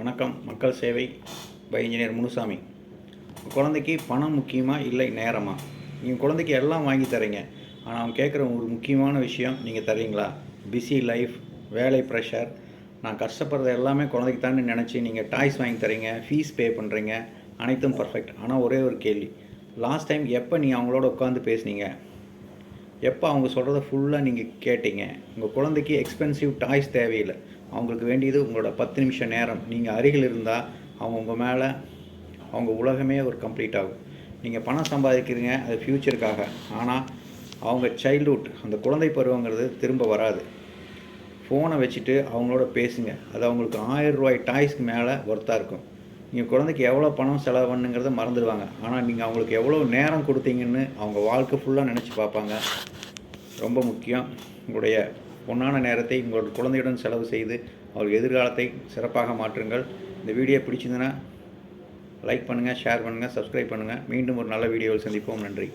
வணக்கம். மக்கள் சேவை பை இன்ஜினியர் முனுசாமி. குழந்தைக்கு பணம் முக்கியமா இல்லை நேரமா? நீங்கள் குழந்தைக்கு எல்லாம் வாங்கி தரீங்க, ஆனால் அவன் கேட்குற ஒரு முக்கியமான விஷயம் நீங்கள் தரீங்களா? பிஸி லைஃப், வேலை ப்ரெஷர், நான் கஷ்டப்படுறது எல்லாமே குழந்தைக்கு தானே நினச்சி நீங்கள் டாய்ஸ் வாங்கி தரீங்க, ஃபீஸ் பே பண்ணுறீங்க, அனைத்தும் பர்ஃபெக்ட். ஆனால் ஒரே ஒரு கேள்வி, லாஸ்ட் டைம் எப்போ நீங்கள் அவங்களோட உட்காந்து பேசுனீங்க? எப்போ அவங்க சொல்கிறத ஃபுல்லாக நீங்கள் கேட்டீங்க? உங்கள் குழந்தைக்கு எக்ஸ்பென்சிவ் டாய்ஸ் தேவையில்லை, அவங்களுக்கு வேண்டியது உங்களோட 10 நிமிஷம் நேரம். நீங்கள் அருகில் இருந்தால் அவங்க உங்கள் மேலே அவங்க உலகமே ஒரு கம்ப்ளீட் ஆகும். நீங்கள் பணம் சம்பாதிக்கிறீங்க, அது ஃப்யூச்சருக்காக. ஆனால் அவங்க சைல்ட்ஹுட், அந்த குழந்தை பருவங்கிறது திரும்ப வராது. ஃபோனை வச்சுட்டு அவங்களோட பேசுங்க, அது அவங்களுக்கு 1000 ரூபாய் டாய்ஸ்க்கு மேலே ஒர்த்தாக இருக்கும். நீங்கள் குழந்தைக்கு எவ்வளோ பணம் செலவு பண்ணுங்கிறத மறந்துடுவாங்க, ஆனால் நீங்கள் அவங்களுக்கு எவ்வளோ நேரம் கொடுத்தீங்கன்னு அவங்க வாழ்க்கை ஃபுல்லாக நினச்சி பார்ப்பாங்க. ரொம்ப முக்கியம், உங்களுடைய பொன்னான நேரத்தை உங்களோட குழந்தையுடன் செலவு செய்து அவர்கள் எதிர்காலத்தை சிறப்பாக மாற்றுங்கள். இந்த வீடியோ பிடிச்சிருந்ததுன்னா லைக் பண்ணுங்கள், ஷேர் பண்ணுங்கள், சப்ஸ்கிரைப் பண்ணுங்கள். மீண்டும் ஒரு நல்ல வீடியோவில் சந்திப்போம். நன்றி.